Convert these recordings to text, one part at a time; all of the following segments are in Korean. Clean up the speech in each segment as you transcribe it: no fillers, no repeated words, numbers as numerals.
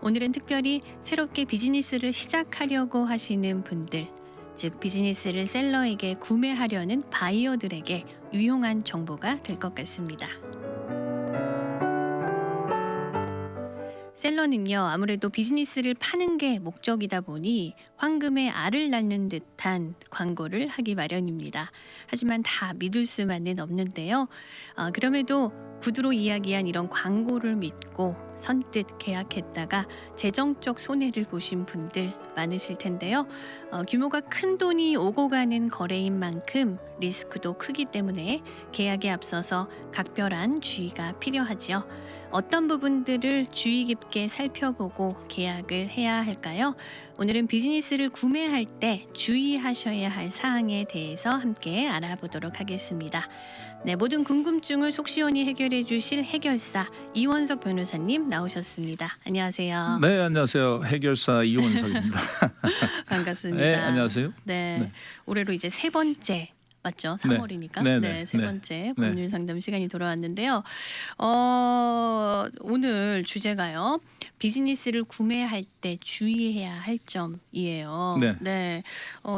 오늘은 특별히 새롭게 비즈니스를 시작하려고 하시는 분들, 즉 비즈니스를 셀러에게 구매하려는 바이어들에게 유용한 정보가 될 것 같습니다. 셀러는요, 아무래도 비즈니스를 파는 게 목적이다 보니 황금의 알을 낳는 듯한 광고를 하기 마련입니다. 하지만 다 믿을 수만은 없는데요. 그럼에도 구두로 이야기한 이런 광고를 믿고 선뜻 계약했다가 재정적 손해를 보신 분들 많으실 텐데요. 규모가 큰 돈이 오고 가는 거래인 만큼 리스크도 크기 때문에 계약에 앞서서 각별한 주의가 필요하지요. 어떤 부분들을 주의 깊게 살펴보고 계약을 해야 할까요? 오늘은 비즈니스를 구매할 때 주의하셔야 할 사항에 대해서 함께 알아보도록 하겠습니다. 네, 모든 궁금증을 속 시원히 해결해 주실 해결사 이원석 변호사님 나오셨습니다. 안녕하세요. 네, 안녕하세요. 해결사 이원석입니다. 반갑습니다. 네, 안녕하세요. 네, 네. 올해로 이제 세 번째 맞죠? 네. 3월이니까. 네, 네, 네, 세 네. 번째 네. 법률 상담 시간이 돌아왔는데요. 오늘 주제가요. 비즈니스를 구매할 때 주의해야 할 점이에요. 네.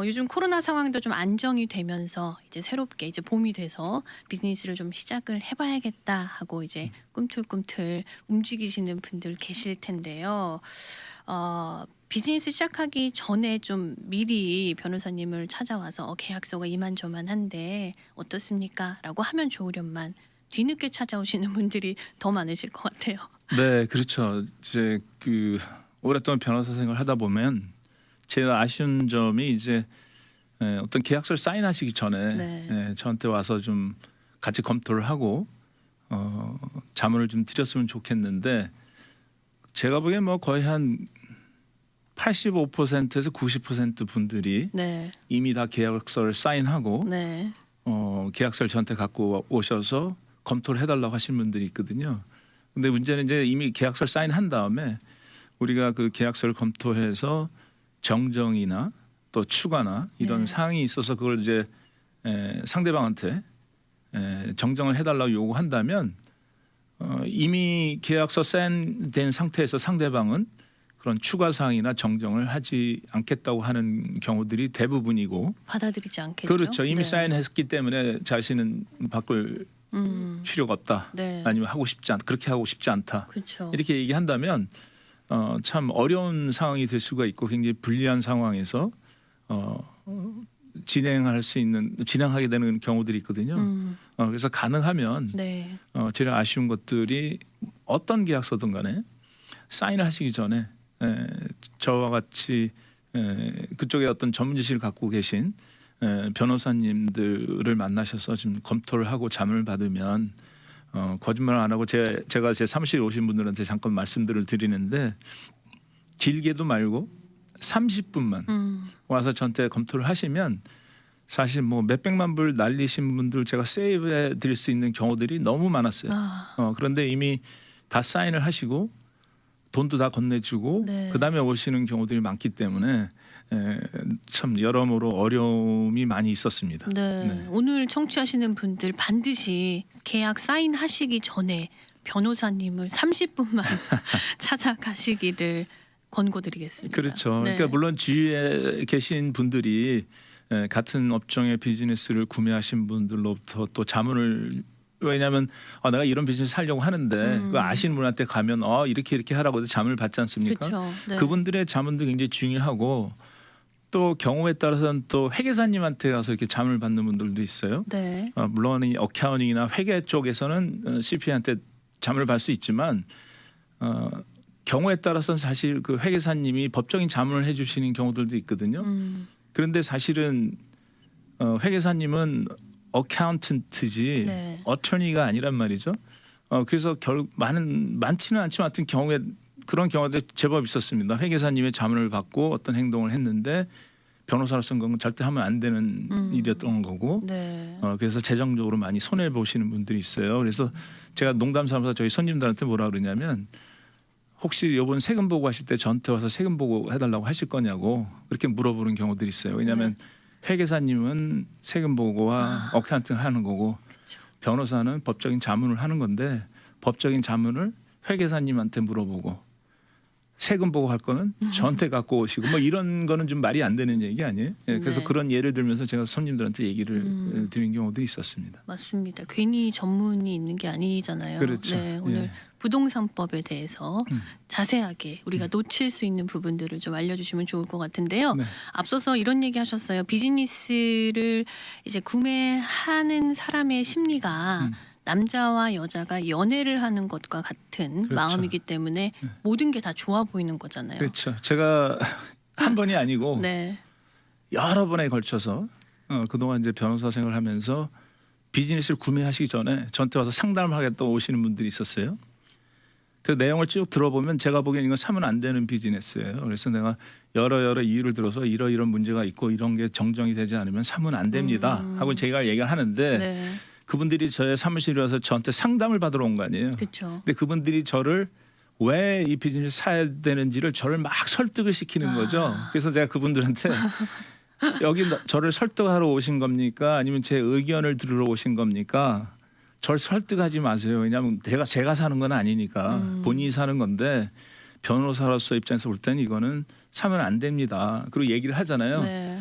요즘 코로나 상황도 좀 안정이 되면서 이제 새롭게 이제 봄이 돼서 비즈니스를 좀 시작을 해봐야겠다 하고 이제 꿈틀꿈틀 움직이시는 분들 계실 텐데요. 비즈니스 시작하기 전에 좀 미리 변호사님을 찾아와서 계약서가 이만저만한데 어떻습니까? 라고 하면 좋으련만 뒤늦게 찾아오시는 분들이 더 많으실 것 같아요. 네, 그렇죠. 이제 오랫동안 변호사 생활을 하다 보면 제일 아쉬운 점이 이제 어떤 계약서를 사인하시기 전에 네. 저한테 와서 좀 같이 검토를 하고 자문을 좀 드렸으면 좋겠는데 제가 보기엔 뭐 거의 한 85%에서 90% 분들이 네. 이미 다 계약서를 사인하고 네. 계약서를 저한테 갖고 오셔서 검토를 해달라고 하시는 분들이 있거든요. 근데 문제는 이제 이미 계약서를 사인한 다음에 우리가 그 계약서를 검토해서 정정이나 또 추가나 이런 네. 사항이 있어서 그걸 이제 상대방한테 정정을 해달라고 요구한다면 이미 계약서 사인된 상태에서 상대방은 그런 추가 사항이나 정정을 하지 않겠다고 하는 경우들이 대부분이고 받아들이지 않겠죠. 그렇죠. 이미 네. 사인했기 때문에 자신은 바꿀 필요가 없다. 네. 아니면 그렇게 하고 싶지 않다. 그렇죠. 이렇게 얘기한다면 참 어려운 상황이 될 수가 있고 굉장히 불리한 상황에서 진행하게 되는 경우들이 있거든요. 그래서 가능하면 네. 제일 아쉬운 것들이 어떤 계약서든 간에 사인을 하시기 전에 저와 같이 그쪽에 어떤 전문 지식을 갖고 계신 변호사님들을 만나셔서 좀 검토를 하고 자문을 받으면 거짓말 안 하고 제가 제 사무실에 오신 분들한테 잠깐 말씀들을 드리는데 길게도 말고 30분만 와서 저한테 검토를 하시면 사실 뭐 몇백만 불 날리신 분들 제가 세이브해 드릴 수 있는 경우들이 너무 많았어요. 그런데 이미 다 사인을 하시고 돈도 다 건네주고 네. 그다음에 오시는 경우들이 많기 때문에 참 여러모로 어려움이 많이 있었습니다. 네. 오늘 청취하시는 분들 반드시 계약 사인하시기 전에 변호사님을 30분만 찾아가시기를 권고드리겠습니다. 그렇죠. 네. 그러니까 물론 주위에 계신 분들이 같은 업종의 비즈니스를 구매하신 분들로부터 또 자문을 왜냐하면 내가 이런 비즈니스 하려고 하는데 그 아시는 분한테 가면 이렇게 하라고 해서 자문을 받지 않습니까? 그렇죠. 네. 그분들의 자문도 굉장히 중요하고 또 경우에 따라서는 또 회계사님한테 가서 이렇게 자문을 받는 분들도 있어요. 네. 물론 이 어카운팅이나 회계 쪽에서는 CPA한테 자문을 받을 수 있지만 경우에 따라서는 사실 그 회계사님이 법적인 자문을 해주시는 경우들도 있거든요. 그런데 사실은 회계사님은 어카운턴트지 네. 어터니가 아니란 말이죠. 그래서 많지는 않지만 하여튼 그런 경우도 제법 있었습니다. 회계사님의 자문을 받고 어떤 행동을 했는데 변호사로서는 그건 절대 하면 안 되는 일이었던 거고 네. 그래서 재정적으로 많이 손해 보시는 분들이 있어요. 그래서 제가 농담 삼아서 저희 손님들한테 뭐라 그러냐면 혹시 이번 세금 보고 하실 때 저한테 와서 세금 보고 해달라고 하실 거냐고 그렇게 물어보는 경우들이 있어요. 왜냐하면 회계사님은 세금 보고와 어카운팅 하는 거고 변호사는 법적인 자문을 하는 건데 법적인 자문을 회계사님한테 물어보고 세금 보고 할 거는 저한테 갖고 오시고 뭐 이런 거는 좀 말이 안 되는 얘기 아니에요? 예, 그래서 네. 그런 예를 들면서 제가 손님들한테 얘기를 드린 경우도 있었습니다. 맞습니다. 괜히 전문이 있는 게 아니잖아요. 그렇죠. 네, 오늘 예. 부동산법에 대해서 자세하게 우리가 놓칠 수 있는 부분들을 좀 알려주시면 좋을 것 같은데요. 네. 앞서서 이런 얘기 하셨어요. 비즈니스를 이제 구매하는 사람의 심리가 남자와 여자가 연애를 하는 것과 같은 그렇죠. 마음이기 때문에 모든 게 다 좋아 보이는 거잖아요. 그렇죠. 제가 한 번이 아니고 네. 여러 번에 걸쳐서 그동안 이제 변호사 생활을 하면서 비즈니스를 구매하시기 전에 저한테 와서 상담을 하겠다고 오시는 분들이 있었어요. 그 내용을 쭉 들어보면 제가 보기엔 이건 사면 안 되는 비즈니스예요. 그래서 내가 여러 이유를 들어서 이런 문제가 있고 이런 게 정정이 되지 않으면 사면 안 됩니다 하고 제가 얘기를 하는데 네. 그분들이 저의 사무실에 와서 저한테 상담을 받으러 온 거 아니에요. 그렇죠. 근데 그분들이 저를 왜 이 비즈니스 사야 되는지를 저를 막 설득을 시키는 거죠. 그래서 제가 그분들한테 여기 저를 설득하러 오신 겁니까? 아니면 제 의견을 들으러 오신 겁니까? 저를 설득하지 마세요. 왜냐하면 제가 사는 건 아니니까 본인이 사는 건데 변호사로서 입장에서 볼 때는 이거는 사면 안 됩니다. 그리고 얘기를 하잖아요. 네.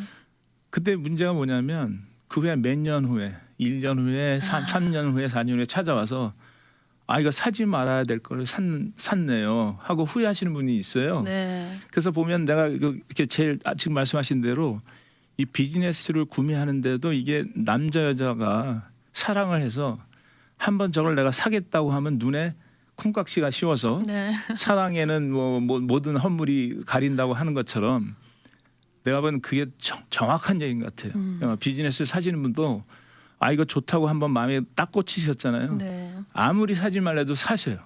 그때 문제가 뭐냐면 그 후에 몇 년 후에 1년 후에 3년 후에 4년 후에 찾아와서 이거 사지 말아야 될 걸 샀네요 하고 후회하시는 분이 있어요. 네. 그래서 보면 내가 이렇게 제일 지금 말씀하신 대로 이 비즈니스를 구매하는데도 이게 남자 여자가 사랑을 해서 한번 저걸 내가 사겠다고 하면 눈에 콩깍지가 씌워서 네. 사랑에는 뭐 모든 허물이 가린다고 하는 것처럼 내가 보는 그게 정확한 얘기인 것 같아요. 비즈니스를 사시는 분도 이거 좋다고 한번 마음에 딱 꽂히셨잖아요. 네. 아무리 사지 말래도 사셔요.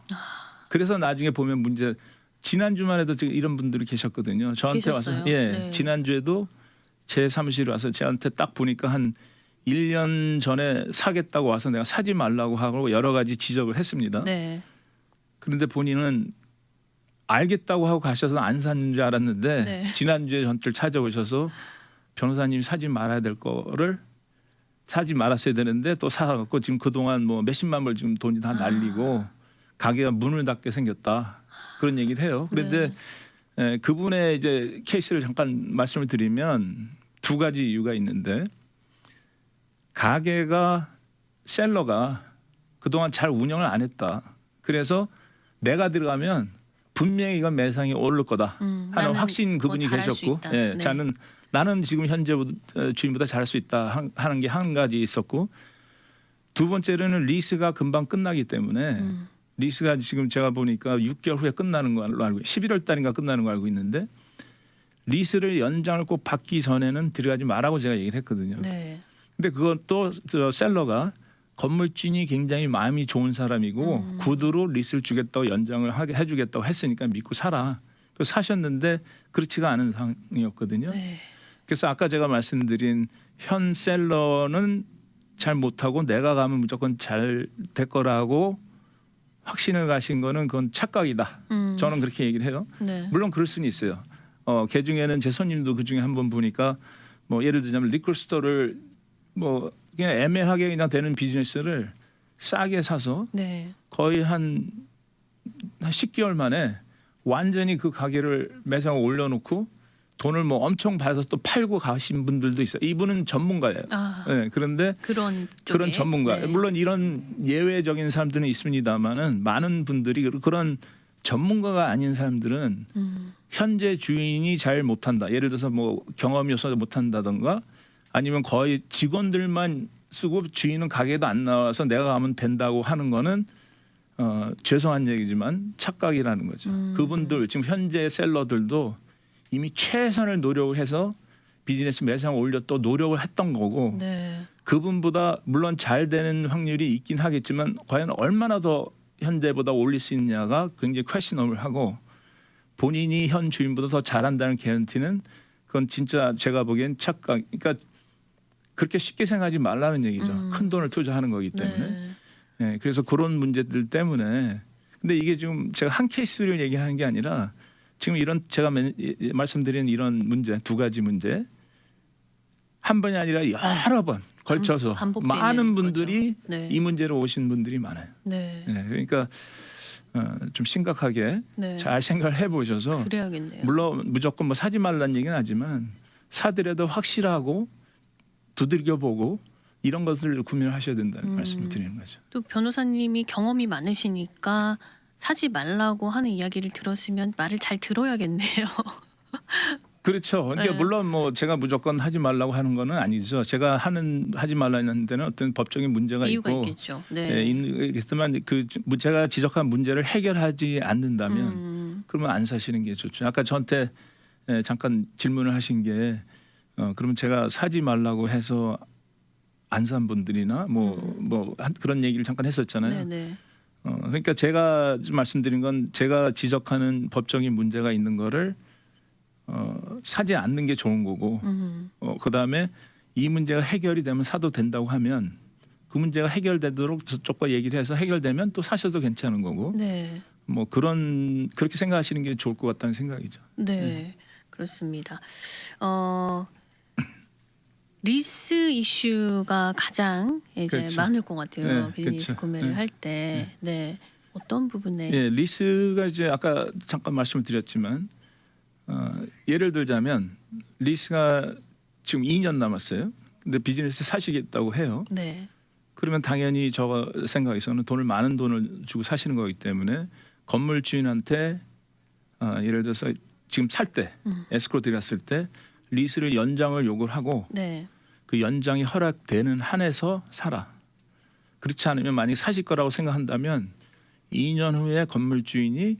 그래서 나중에 보면 문제 지난주만 해도 지금 이런 분들이 계셨거든요. 저한테 계셨어요? 와서 네. 지난주에도 제 사무실에 와서 저한테 딱 보니까 한 1년 전에 사겠다고 와서 내가 사지 말라고 하고 여러 가지 지적을 했습니다. 네. 그런데 본인은 알겠다고 하고 가셔서 안 산 줄 알았는데 네. 지난주에 저한테를 찾아오셔서 변호사님이 사지 말아야 될 거를 사지 말았어야 되는데 또 사갖고 지금 그동안 뭐 몇십만 불 지금 돈이 다 날리고 가게가 문을 닫게 생겼다 그런 얘기를 해요. 그런데 그분의 이제 케이스를 잠깐 말씀을 드리면 두 가지 이유가 있는데 가게가 셀러가 그동안 잘 운영을 안 했다. 그래서 내가 들어가면 분명히 이건 매상이 오를 거다 하는 나는 확신 그분이 더 잘할 수 계셨고 있다. 예, 네. 나는 지금 현재 주인보다 잘할 수 있다 하는 게 한 가지 있었고 두 번째로는 리스가 금방 끝나기 때문에 리스가 지금 제가 보니까 6개월 후에 끝나는 걸로 알고 11월 달인가 끝나는 거 알고 있는데 리스를 연장을 꼭 받기 전에는 들어가지 말라고 제가 얘기를 했거든요. 네. 근데 그건 또 셀러가 건물주인이 굉장히 마음이 좋은 사람이고 구두로 리스를 주겠다고 연장을 해주겠다고 했으니까 믿고 사라. 그래서 사셨는데 그렇지가 않은 상황이었거든요. 네. 그래서 아까 제가 말씀드린 현 셀러는 잘 못하고 내가 가면 무조건 잘 될 거라고 확신을 가신 거는 그건 착각이다. 저는 그렇게 얘기를 해요. 네. 물론 그럴 수는 있어요. 그 중에는 제 손님도 그 중에 한 번 보니까 뭐 예를 들자면 리콜스토어를 뭐 그냥 애매하게 그냥 되는 비즈니스를 싸게 사서 네. 거의 한 10개월 만에 완전히 그 가게를 매상을 올려놓고 돈을 뭐 엄청 받아서 또 팔고 가신 분들도 있어요. 이분은 전문가예요. 네, 그런데 그런 쪽에. 그런 전문가 네. 물론 이런 예외적인 사람들은 있습니다만은 많은 분들이 그런 전문가가 아닌 사람들은 현재 주인이 잘 못한다. 예를 들어서 뭐 경험이 없어서 못한다던가 아니면 거의 직원들만 쓰고 주인은 가게도 안 나와서 내가 가면 된다고 하는 거는 죄송한 얘기지만 착각이라는 거죠. 그분들 지금 현재 셀러들도 이미 최선을 노력을 해서 비즈니스 매상을 올려 또 노력을 했던 거고 네. 그분보다 물론 잘 되는 확률이 있긴 하겠지만 과연 얼마나 더 현재보다 올릴 수 있냐가 굉장히 퀘스천업을하고 본인이 현 주인보다 더 잘한다는 개런티는 그건 진짜 제가 보기엔 착각. 그러니까 그렇게 쉽게 생각하지 말라는 얘기죠. 큰 돈을 투자하는 거기 때문에. 네. 네, 그래서 그런 문제들 때문에. 근데 이게 지금 제가 한 케이스를 얘기하는 게 아니라 지금 이런 제가 말씀드린 이런 문제 두 가지 문제 한 번이 아니라 여러 번 걸쳐서 반복되는 많은 분들이 거죠. 네. 이 문제로 오신 분들이 많아요. 네. 네, 그러니까 좀 심각하게 네. 잘 생각을 해보셔서 그래야겠네요. 물론 무조건 뭐 사지 말라는 얘기는 하지만 사더라도 확실하고 두들겨보고 이런 것을 구매를 하셔야 된다는 말씀을 드리는 거죠. 또 변호사님이 경험이 많으시니까 사지 말라고 하는 이야기를 들었으면 말을 잘 들어야겠네요. 그렇죠. 그러니까 네. 물론 뭐 제가 무조건 하지 말라고 하는 거는 아니죠. 제가 하지 말라는 데는 어떤 법적인 문제가 이유가 있고 있겠죠. 네. 있지만 그 제가 지적한 문제를 해결하지 않는다면 그러면 안 사시는 게 좋죠. 아까 저한테 잠깐 질문을 하신 게 그러면 제가 사지 말라고 해서 안 산 분들이나 그런 얘기를 잠깐 했었잖아요. 네네. 그러니까 제가 말씀드린 건 제가 지적하는 법적인 문제가 있는 거를 사지 않는 게 좋은 거고 그다음에 이 문제가 해결이 되면 사도 된다고 하면 그 문제가 해결되도록 저쪽과 얘기를 해서 해결되면 또 사셔도 괜찮은 거고 네. 뭐 그렇게 생각하시는 게 좋을 것 같다는 생각이죠. 네. 그렇습니다. 리스 이슈가 가장 이제 그렇죠. 많을 것 같아요. 네, 비즈니스 그렇죠. 구매를 네. 할 때. 네. 어떤 부분에 예, 리스가 이제 아까 잠깐 말씀을 드렸지만 예를 들자면 리스가 지금 2년 남았어요. 근데 비즈니스 사시겠다고 해요. 네. 그러면 당연히 저 생각에서는 많은 돈을 주고 사시는 거기 때문에 건물 주인한테 예를 들어서 지금 살 때 에스크로 들어갔을 때 리스를 연장을 요구를 하고 네. 그 연장이 허락되는 한에서 사라. 그렇지 않으면 만약 사실 거라고 생각한다면 2년 후에 건물 주인이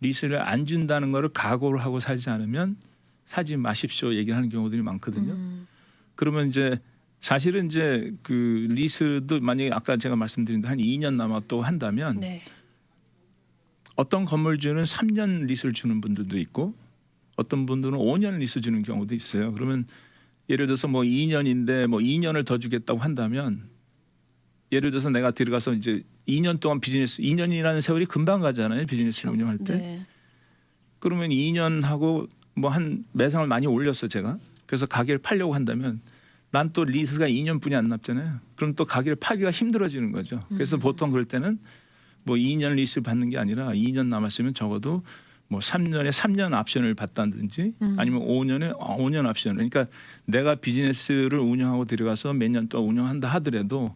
리스를 안 준다는 거를 각오를 하고 사지 않으면 사지 마십시오 얘기를 하는 경우들이 많거든요. 그러면 이제 사실은 이제 그 리스도 만약에 아까 제가 말씀드린 대로 한 2년 남았다고 한다면 네. 어떤 건물주는 3년 리스를 주는 분들도 있고 어떤 분들은 5년 리스 주는 경우도 있어요. 그러면 예를 들어서 뭐 2년인데 뭐 2년을 더 주겠다고 한다면 예를 들어서 내가 들어가서 이제 2년 동안 비즈니스 2년이라는 세월이 금방 가잖아요. 비즈니스를 운영할 때. 네. 그러면 2년 하고 뭐 한 매상을 많이 올렸어 제가. 그래서 가게를 팔려고 한다면 난 또 리스가 2년뿐이 안 남잖아요. 그럼 또 가게를 팔기가 힘들어지는 거죠. 그래서 보통 그럴 때는 뭐 2년 리스 받는 게 아니라 2년 남았으면 적어도 뭐 3년에 3년 옵션을 받다든지 아니면 5년에 5년 옵션. 그러니까 내가 비즈니스를 운영하고 들어가서 몇 년 동안 운영한다 하더라도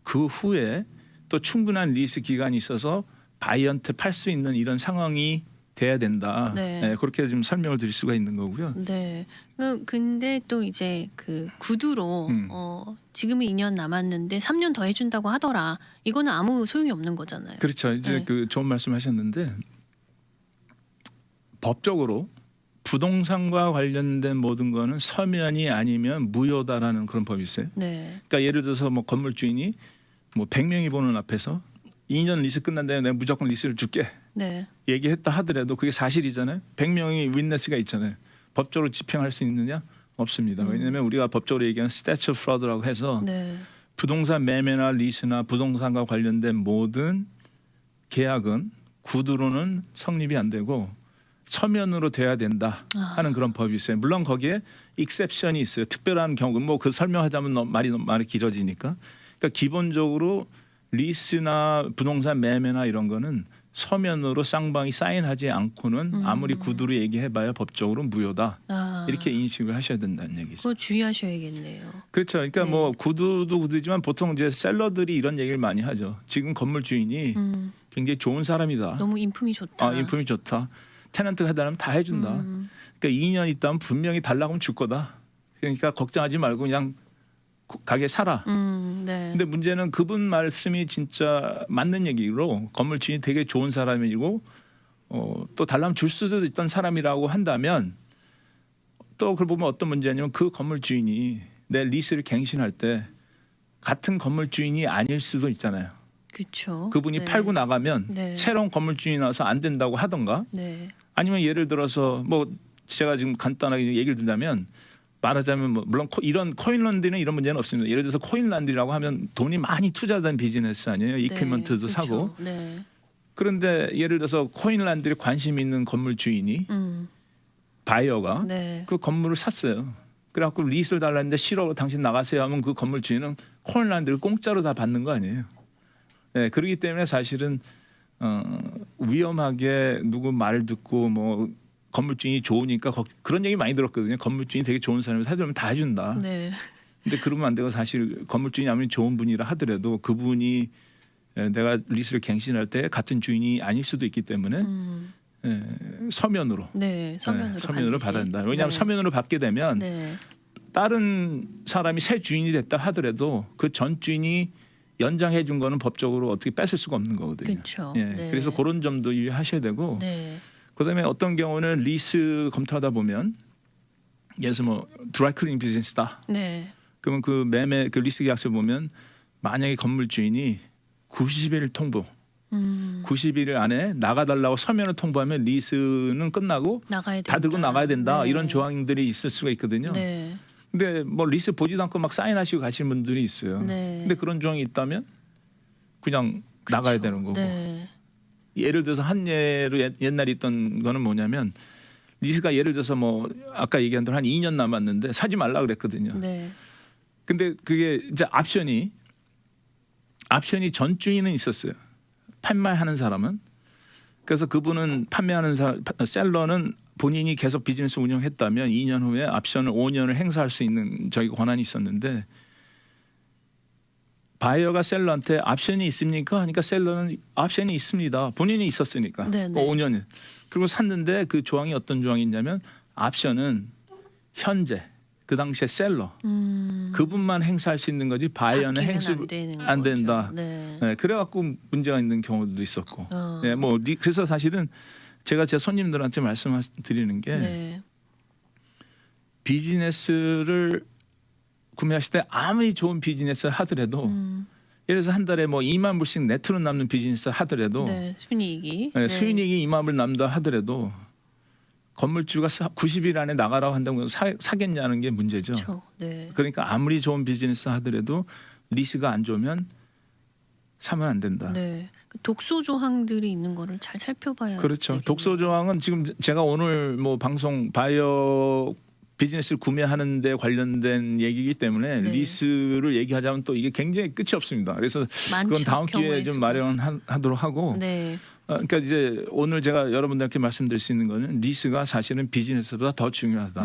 그 후에 또 충분한 리스 기간이 있어서 바이어한테 팔 수 있는 이런 상황이 돼야 된다. 네. 네, 그렇게 좀 설명을 드릴 수가 있는 거고요. 네. 근데 또 이제 그 구두로 지금은 2년 남았는데 3년 더 해준다고 하더라. 이거는 아무 소용이 없는 거잖아요. 그렇죠. 이제 네. 그 좋은 말씀하셨는데 법적으로 부동산과 관련된 모든 거는 서면이 아니면 무효다라는 그런 법이 있어요. 네. 그러니까 예를 들어서 뭐 건물 주인이 뭐 100명이 보는 앞에서 2년 리스 끝난 다음에 내가 무조건 리스를 줄게 네. 얘기했다 하더라도 그게 사실이잖아요. 100명이 윈네스가 있잖아요. 법적으로 집행할 수 있느냐? 없습니다. 왜냐하면 우리가 법적으로 얘기하는 스태츄 프로드라고 해서 네. 부동산 매매나 리스나 부동산과 관련된 모든 계약은 구두로는 성립이 안 되고 서면으로 돼야 된다 하는 그런 법이 있어요. 물론 거기에 익셉션이 있어요. 특별한 경우 뭐 그 설명하자면 말이 길어지니까. 그러니까 기본적으로 리스나 부동산 매매나 이런 거는 서면으로 쌍방이 사인하지 않고는 아무리 구두로 얘기해봐야 법적으로 무효다. 이렇게 인식을 하셔야 된다는 얘기죠. 그거 주의하셔야겠네요. 그렇죠. 그러니까 네. 뭐 구두도 구두지만 보통 이제 셀러들이 이런 얘기를 많이 하죠. 지금 건물 주인이 굉장히 좋은 사람이다. 너무 인품이 좋다. 인품이 좋다. 테넌트가 해달라면 다 해준다. 그러니까 2년 있다면 분명히 달라고 하면 줄 거다. 그러니까 걱정하지 말고 그냥 가게 사라. 네. 근데 문제는 그분 말씀이 진짜 맞는 얘기로 건물 주인이 되게 좋은 사람이고 또 달라면 줄 수도 있던 사람이라고 한다면 또 그걸 보면 어떤 문제냐면 그 건물 주인이 내 리스를 갱신할 때 같은 건물 주인이 아닐 수도 있잖아요. 그렇죠. 그분이 네. 팔고 나가면 네. 새로운 건물 주인이 나와서 안 된다고 하던가 네. 아니면 예를 들어서 뭐 제가 지금 간단하게 얘기를 든다면 말하자면 뭐 물론 이런 코인런드는 이런 문제는 없습니다. 예를 들어서 코인런드라고 하면 돈이 많이 투자된 비즈니스 아니에요. 이퀴먼트도 그렇죠. 사고. 네. 그런데 예를 들어서 코인런드에 관심 있는 건물 주인이 바이어가 네. 그 건물을 샀어요. 그래갖고 리스를 달라는데 싫어 당신 나가세요 하면 그 건물 주인은 코인런드를 공짜로 다 받는 거 아니에요. 네, 그렇기 때문에 사실은 위험하게 누구 말 듣고 뭐 건물주인이 좋으니까 그런 얘기 많이 들었거든요. 건물주인이 되게 좋은 사람이 사들면 다 해준다. 네. 근데 그러면 안 되고 사실 건물주인이 아무리 좋은 분이라 하더라도 그분이 내가 리스를 갱신할 때 같은 주인이 아닐 수도 있기 때문에 서면으로 네, 서면으로, 서면으로 반드시. 받아야 된다. 왜냐하면 네. 서면으로 받게 되면 네. 다른 사람이 새 주인이 됐다 하더라도 그 전 주인이 연장해 준 거는 법적으로 어떻게 뺏을 수가 없는 거거든요. 그렇죠. 예, 네. 그래서 그런 점도 유의하셔야 되고 네. 그다음에 어떤 경우는 리스 검토하다 보면 예를 들어서 뭐 드라이클리닝 비즈니스다. 네. 그러면 그 매매 그 리스 계약서 보면 만약에 건물 주인이 90일 통보 90일 안에 나가달라고 서면을 통보하면 리스는 끝나고 나가야 된다. 다 들고 나가야 된다. 네. 이런 조항들이 있을 수가 있거든요. 네. 근데 뭐 리스 보지도 않고 막 사인하시고 가시는 분들이 있어요. 네. 근데 그런 조항이 있다면 그냥 나가야 그쵸. 되는 거고. 네. 예를 들어서 한 예로 옛날에 있던 거는 뭐냐면 리스가 예를 들어서 뭐 아까 얘기한 대로 한 2년 남았는데 사지 말라 그랬거든요. 네. 근데 그게 이제 옵션이 전 주인은 있었어요. 판매하는 사람은. 그래서 그분은 판매하는 셀러는 본인이 계속 비즈니스 운영했다면 2년 후에 옵션을 5년을 행사할 수 있는 저희 권한이 있었는데 바이어가 셀러한테 옵션이 있습니까? 하니까 셀러는 옵션이 있습니다. 본인이 있었으니까. 네네. 5년. 그리고 샀는데 그 조항이 어떤 조항이 있냐면 옵션은 현재 그 당시에 셀러 그분만 행사할 수 있는 거지 바이어는 바뀌면 행수 안 된다. 거죠. 네. 네, 그래갖고 문제가 있는 경우도 있었고. 어. 네, 뭐 그래서 사실은 제가 제 손님들한테 말씀드리는 게 네. 비즈니스를 구매하실 때 아무리 좋은 비즈니스를 하더라도 예를 들어서 한 달에 뭐 2만 불씩 네트로 남는 비즈니스 하더라도 네. 순이익이. 네, 네. 수익이 2만 불 남다 하더라도 건물주가 90일 안에 나가라고 한다고 사겠냐는 게 문제죠. 그렇죠. 네. 그러니까 아무리 좋은 비즈니스 하더라도 리스가 안 좋으면 사면 안 된다. 네. 그 독소 조항들이 있는 거를 잘 살펴봐야. 그렇죠. 되겠네요. 독소 조항은 지금 제가 오늘 뭐 방송 바이오 비즈니스를 구매하는 데 관련된 얘기이기 때문에 네. 리스를 얘기하자면 또 이게 굉장히 끝이 없습니다. 그래서 많죠, 그건 다음 기회에 경우의 좀 수가. 마련하도록 하고 네. 그러니까 이제 오늘 제가 여러분들께 말씀드릴 수 있는 거는 리스가 사실은 비즈니스보다 더 중요하다.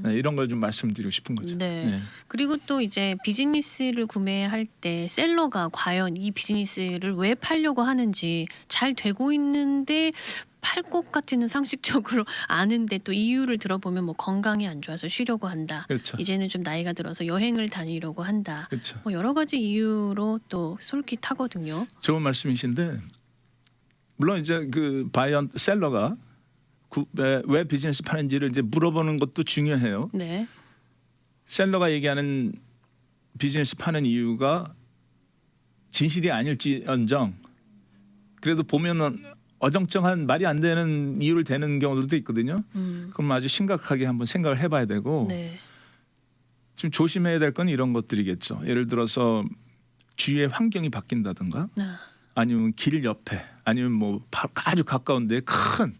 네, 이런 걸 좀 말씀드리고 싶은 거죠. 네. 네. 그리고 또 이제 비즈니스를 구매할 때 셀러가 과연 이 비즈니스를 왜 팔려고 하는지 잘 되고 있는데 팔 것 같지는 상식적으로 아는데 또 이유를 들어보면 뭐 건강이 안 좋아서 쉬려고 한다. 그렇죠. 이제는 좀 나이가 들어서 여행을 다니려고 한다. 그렇죠. 뭐 여러 가지 이유로 또 솔깃하거든요. 좋은 말씀이신데 물론 이제 그 바이언 셀러가 왜 비즈니스 파는지를 이제 물어보는 것도 중요해요. 네. 셀러가 얘기하는 비즈니스 파는 이유가 진실이 아닐지언정 그래도 보면은 어정쩡한 말이 안 되는 이유를 대는 경우들도 있거든요. 그럼 아주 심각하게 한번 생각을 해봐야 되고 네. 좀 조심해야 될 건 이런 것들이겠죠. 예를 들어서 주위의 환경이 바뀐다든가 아, 아니면 길 옆에 아니면 뭐 아주 가까운데 큰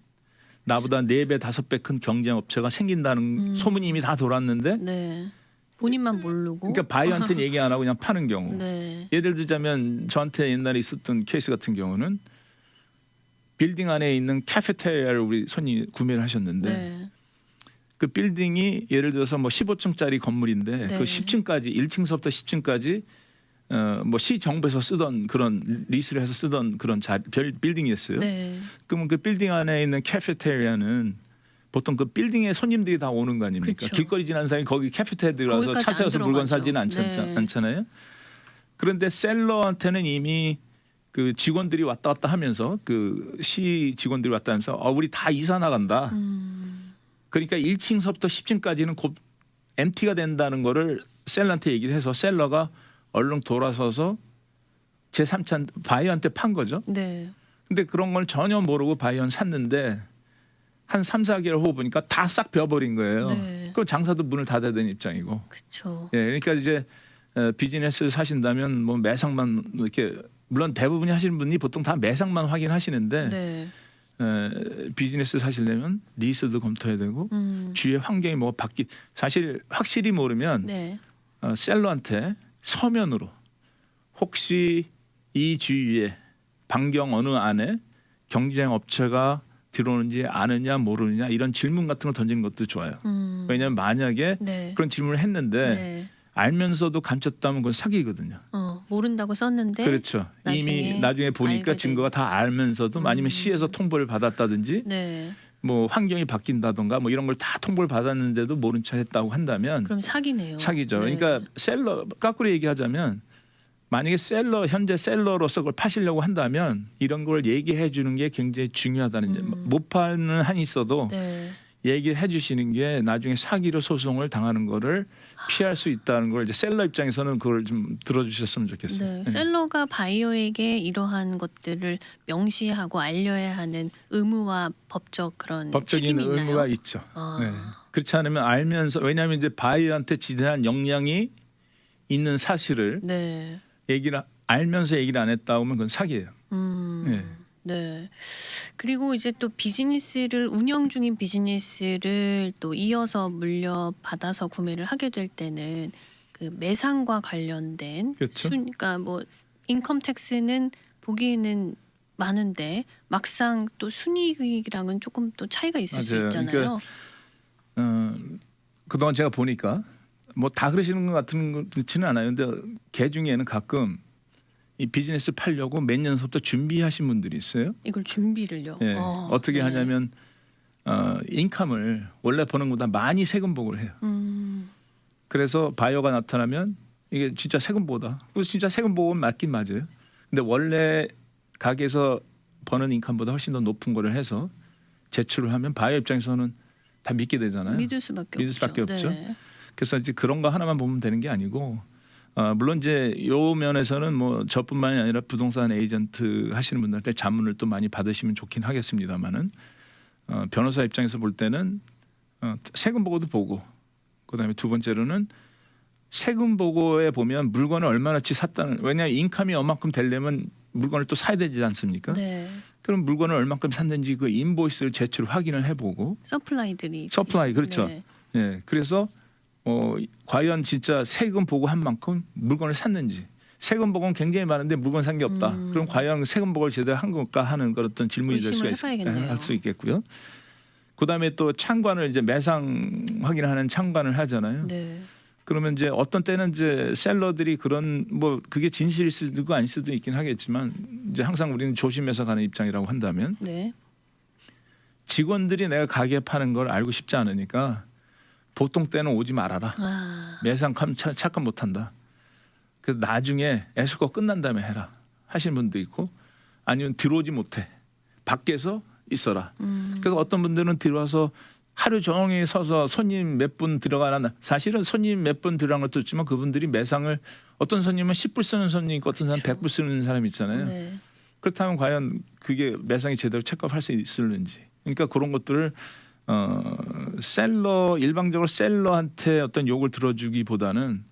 나보다 4배 5배 큰 경쟁 업체가 생긴다는 소문이 이미 다 돌았는데 네. 본인만 모르고. 그러니까 바이어한테는 얘기 안 하고 그냥 파는 경우. 네. 예를 들자면 저한테 옛날에 있었던 케이스 같은 경우는 빌딩 안에 있는 카페테리아를 우리 손님이 구매를 하셨는데 네. 그 빌딩이 예를 들어서 뭐 15층짜리 건물인데 네. 그 10층까지 1층서부터 10층까지 뭐 시 정부에서 쓰던 그런 리스를 해서 쓰던 그런 빌딩이었어요. 네. 그러면 그 빌딩 안에 있는 카페테리아는 보통 그 빌딩에 손님들이 다 오는 거 아닙니까? 그쵸. 길거리 지나는 사람이 거기 카페테리아 들어가서 거기까지 차 안 세워서 물건 들어가죠. 사지는 네. 않잖아요. 그런데 셀러한테는 이미 그 직원들이 왔다 갔다 하면서 그 시 직원들이 왔다 하면서 우리 다 이사 나간다. 그러니까 1층서부터 10층까지는 곧 MT가 된다는 거를 셀러한테 얘기를 해서 셀러가 얼른 돌아서서 제3차 바이어한테 판 거죠. 네. 근데 그런 걸 전혀 모르고 바이어는 샀는데 한 3, 4개월 후 보니까 다 싹 비어버린 거예요. 네. 그럼 장사도 문을 닫아야 되는 입장이고. 그렇죠. 예, 그러니까 이제 비즈니스를 사신다면 뭐 매상만 이렇게 물론 대부분이 하시는 분이 보통 다 매상만 확인하시는데 네. 비즈니스 사시려면 리스도 검토해야 되고 주위의 환경이 뭐 사실 확실히 모르면 네. 셀러한테 서면으로 혹시 이 주위에 반경 어느 안에 경쟁 업체가 들어오는지 아느냐 모르느냐 이런 질문 같은 걸 던지는 것도 좋아요. 왜냐하면 만약에 네. 그런 질문을 했는데 네. 알면서도 감췄다면 그건 사기거든요. 모른다고 썼는데 그렇죠. 이미 나중에 보니까 알게 증거가 다 알면서도 아니면 시에서 통보를 받았다든지 네. 뭐 환경이 바뀐다던가 뭐 이런 걸 다 통보를 받았는데도 모른 척 했다고 한다면 그럼 사기네요. 사기죠. 네. 그러니까 셀러 거꾸로 얘기하자면 만약에 현재 셀러로서 그걸 파시려고 한다면 이런 걸 얘기해 주는 게 굉장히 중요하다는 점. 못 파는 한이 있어도 네. 얘기를 해 주시는 게 나중에 사기로 소송을 당하는 거를 피할 수 있다는 걸 이제 셀러 입장에서는 그걸 좀 들어주셨으면 좋겠어요. 네. 셀러가 바이어에게 이러한 것들을 명시하고 알려야 하는 의무와 법적 그런 법적인 책임이 있나요? 의무가 있죠. 아. 네. 그렇지 않으면 알면서 왜냐하면 이제 바이어한테 지대한 영향이 있는 사실을 네. 알면서 얘기를 안 했다 하면 그건 사기예요. 네. 네. 그리고 이제 또 비즈니스를 운영 중인 비즈니스를 또 이어서 물려받아서 구매를 하게 될 때는 그 매상과 관련된 그렇죠. 그러니까 뭐 인컴 텍스는 보기에는 많은데 막상 또 순이익이랑은 조금 또 차이가 있을 수 맞아요. 있잖아요. 그동안 제가 보니까 뭐 다 그러시는 것 같지는 않아요. 근데 개 중에는 가끔 이 비즈니스 팔려고 몇 년부터 준비하신 분들이 있어요. 이걸 준비를요. 예. 어떻게 네. 하냐면 인컴을 원래 버는 것보다 많이 세금 보고를 해요. 그래서 바이어가 나타나면 이게 진짜 세금 보다. 그래서 진짜 세금 보고는 맞긴 맞아요. 근데 원래 가게에서 버는 인컴보다 훨씬 더 높은 거를 해서 제출을 하면 바이어 입장에서는 다 믿게 되잖아요. 믿을 수밖에 없죠. 네. 그래서 이제 그런 거 하나만 보면 되는 게 아니고 물론 이제 요 면에서는 뭐 저뿐만이 아니라 부동산 에이전트 하시는 분들한테 자문을 또 많이 받으시면 좋긴 하겠습니다만은 변호사 입장에서 볼 때는 세금 보고도 보고 그다음에 두 번째로는 세금 보고에 보면 물건을 얼마나치 샀다는 왜냐하면 인컴이 얼마큼 되려면 물건을 또 사야 되지 않습니까? 네. 그럼 물건을 얼마큼 샀는지 그 인보이스를 제출 확인을 해보고 서플라이 그렇죠. 네. 예, 그래서 과연 진짜 세금 보고 한 만큼 물건을 샀는지 세금 보고는 굉장히 많은데 물건 산 게 없다. 그럼 과연 세금 보고를 제대로 한 걸까 하는 그런 어떤 질문이 될 수가 의심을 할 수 있겠고요. 그다음에 또 창관을 이제 매상 확인하는 창관을 하잖아요. 네. 그러면 이제 어떤 때는 이제 셀러들이 그런 뭐 그게 진실일 수도 아닐 수도 있긴 하겠지만 이제 항상 우리는 조심해서 가는 입장이라고 한다면 네. 직원들이 내가 가게 파는 걸 알고 싶지 않으니까 보통 때는 오지 말아라. 매상 착각 못한다. 그래서 나중에 애수가 끝난 다음에 해라 하시는 분도 있고 아니면 들어오지 못해 밖에서 있어라. 그래서 어떤 분들은 들어와서 하루 종일 서서 손님 몇 분 들어가나 사실은 손님 몇 분 들어간 것도 있지만 그분들이 매상을 어떤 손님은 10불 쓰는 손님 있고 어떤 사람은 100불 쓰는 사람이 있잖아요. 네. 그렇다면 과연 그게 매상이 제대로 체크할 수 있을는지. 그러니까 그런 것들을 일방적으로 셀러한테 어떤 욕을 들어주기보다는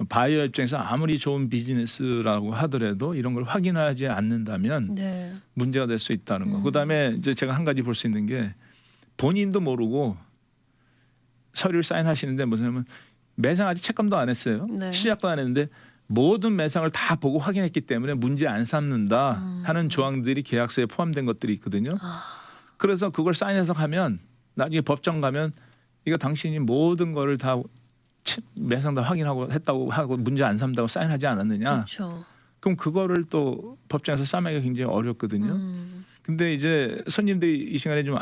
바이어 입장에서 아무리 좋은 비즈니스라고 하더라도 이런 걸 확인하지 않는다면 네. 문제가 될 수 있다는 거. 그다음에 이제 제가 한 가지 볼 수 있는 게 본인도 모르고 서류를 사인하시는데 뭐냐면 매상 아직 채권도 안 했어요. 네. 시작도 안 했는데 모든 매상을 다 보고 확인했기 때문에 문제 안 삼는다 하는 조항들이 계약서에 포함된 것들이 있거든요. 그래서 그걸 사인해서 가면 나중에 법정 가면 이거 당신이 모든 거를 다 매상 다 확인하고 했다고 하고 문제 안 삼다고 사인하지 않았느냐. 그렇죠. 그럼 그거를 또 법정에서 싸매기가 굉장히 어렵거든요. 근데 이제 손님들이 이 시간에 좀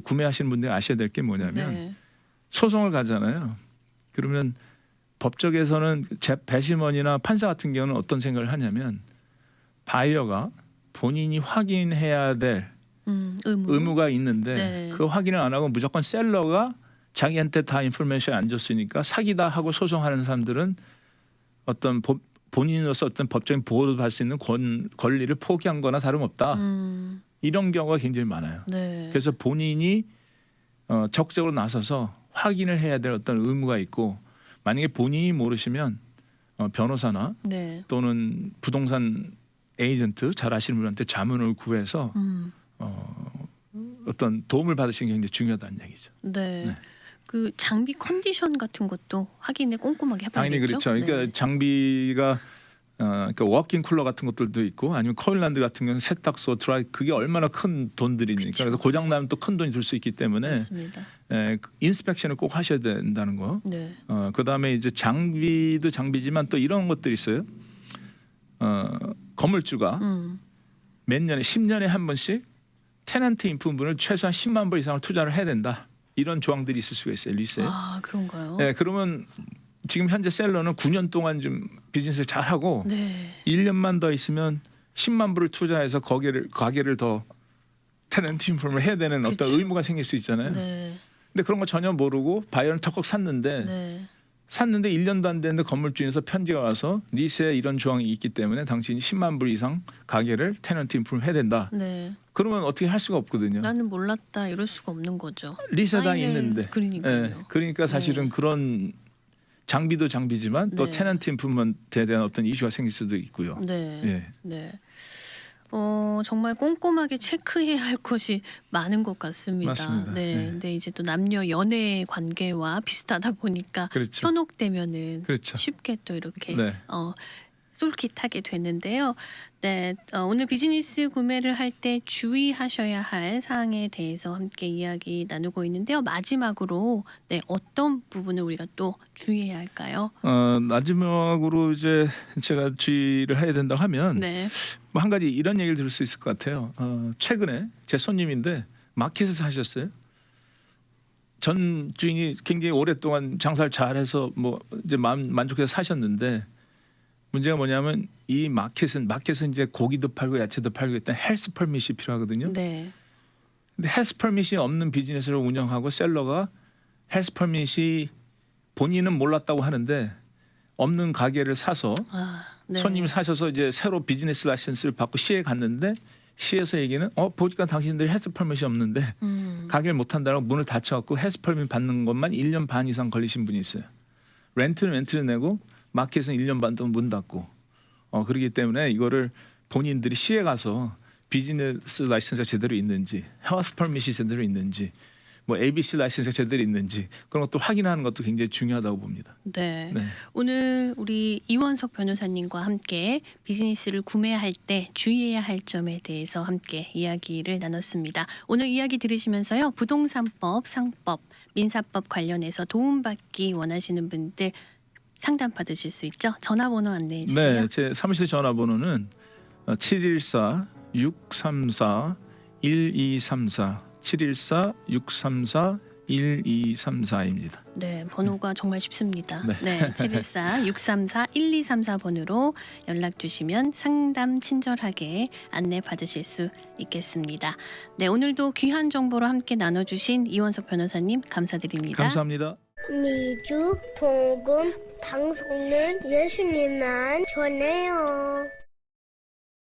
구매하시는 분들이 아셔야 될 게 뭐냐면 네. 소송을 가잖아요. 그러면 법적에서는 배심원이나 판사 같은 경우는 어떤 생각을 하냐면 바이어가 본인이 확인해야 될 의무가 있는데 네. 그 확인을 안 하고 무조건 셀러가 자기한테 다 인포메이션을 안 줬으니까 사기다 하고 소송하는 사람들은 어떤 본인으로서 어떤 법적인 보호를 받을 수 있는 권리를 포기한 거나 다름없다. 이런 경우가 굉장히 많아요. 네. 그래서 본인이 적극적으로 나서서 확인을 해야 될 어떤 의무가 있고 만약에 본인이 모르시면 변호사나 네. 또는 부동산 에이전트 잘 아시는 분한테 자문을 구해서 어떤 도움을 받으시는 게 굉장히 중요하다는 얘기죠. 네. 네. 그 장비 컨디션 같은 것도 확인을 꼼꼼하게 해봐야겠죠. 당연히 그렇죠. 그러니까 네. 장비가 그러니까 워킹 쿨러 같은 것들도 있고 아니면 코일랜드 같은 경우는 세탁소, 드라이 그게 얼마나 큰 돈들입니까? 그쵸. 그래서 고장 나면 또 큰 돈이 들 수 있기 때문에 맞습니다. 인스펙션을 꼭 하셔야 된다는 거. 네. 그다음에 이제 장비도 장비지만 또 이런 것들이 있어요. 건물주가 몇 년에 10년에 한 번씩 테넌트 인프분을 최소한 10만 불 이상을 투자를 해야 된다. 이런 조항들이 있을 수가 있어요. 리스에. 아, 그런가요? 네, 그러면 지금 현재 셀러는 9년 동안 좀 비즈니스를 잘 하고 네. 1년만 더 있으면 10만 불을 투자해서 가게를 더 테넌트 인프를 해야 되는 그쵸. 어떤 의무가 생길 수 있잖아요. 네. 근데 그런 거 전혀 모르고 바이오는 턱턱 샀는데 네. 1년도 안 됐는데 건물주에서 편지가 와서 리스에 이런 조항이 있기 때문에 당신이 10만 불 이상 가게를 테넌트 인프를 해야 된다. 네. 그러면 어떻게 할 수가 없거든요. 나는 몰랐다 이럴 수가 없는 거죠. 리스에 다 사인을- 있는데. 그러니까요. 그러니까 사실은 네. 그런 장비도 장비지만 또 네. 테넌트 인프먼트에 대한 어떤 이슈가 생길 수도 있고요. 네. 예. 네. 정말 꼼꼼하게 체크해야 할 것이 많은 것 같습니다. 맞습니다. 네. 네. 근데 이제 또 남녀 연애 관계와 비슷하다 보니까 그렇죠. 현혹되면은 그렇죠. 쉽게 또 이렇게 네. 솔깃하게 되는데요. 네, 오늘 비즈니스 구매를 할 때 주의하셔야 할 사항에 대해서 함께 이야기 나누고 있는데요. 마지막으로 네, 어떤 부분을 우리가 또 주의해야 할까요? 마지막으로 이제 제가 주의를 해야 된다고 하면 네, 뭐 한 가지 이런 얘기를 들을 수 있을 것 같아요. 최근에 제 손님인데 마켓에서 하셨어요. 전 주인이 굉장히 오랫동안 장사를 잘해서 뭐 이제 만족해서 사셨는데 문제가 뭐냐면 이 마켓은 이제 고기도 팔고 야채도 팔고 일단 헬스 퍼밋이 필요하거든요. 네, 근데 헬스 퍼밋이 없는 비즈니스를 운영하고 셀러가 헬스 퍼밋이 본인은 몰랐다고 하는데 없는 가게를 사서 네. 손님이 사셔서 이제 새로 비즈니스 라이센스를 받고 시에 갔는데 시에서 얘기는 보니까 당신들이 헬스 퍼밋이 없는데 가게를 못 한다고 문을 닫혀갖고 헬스 퍼밋 받는 것만 1년 반 이상 걸리신 분이 있어요. 렌트를 내고 마켓은 1년 반 동안 문 닫고 그렇기 때문에 이거를 본인들이 시에 가서 비즈니스 라이센스가 제대로 있는지 헬스 퍼밋이 제대로 있는지 뭐 ABC 라이센스가 제대로 있는지 그런 것도 확인하는 것도 굉장히 중요하다고 봅니다. 네. 네. 오늘 우리 이원석 변호사님과 함께 비즈니스를 구매할 때 주의해야 할 점에 대해서 함께 이야기를 나눴습니다. 오늘 이야기 들으시면서요. 부동산법, 상법, 민사법 관련해서 도움받기 원하시는 분들 상담 받으실 수 있죠? 전화번호 안내해 주세요. 네, 제 사무실 전화번호는 714-634-1234 714-634-1234입니다. 네, 번호가 정말 쉽습니다. 네. 네, 714-634-1234번으로 연락 주시면 상담 친절하게 안내 받으실 수 있겠습니다. 네, 오늘도 귀한 정보로 함께 나눠주신 이원석 변호사님 감사드립니다. 감사합니다. 미주 복음 방송은 예수님만 전해요.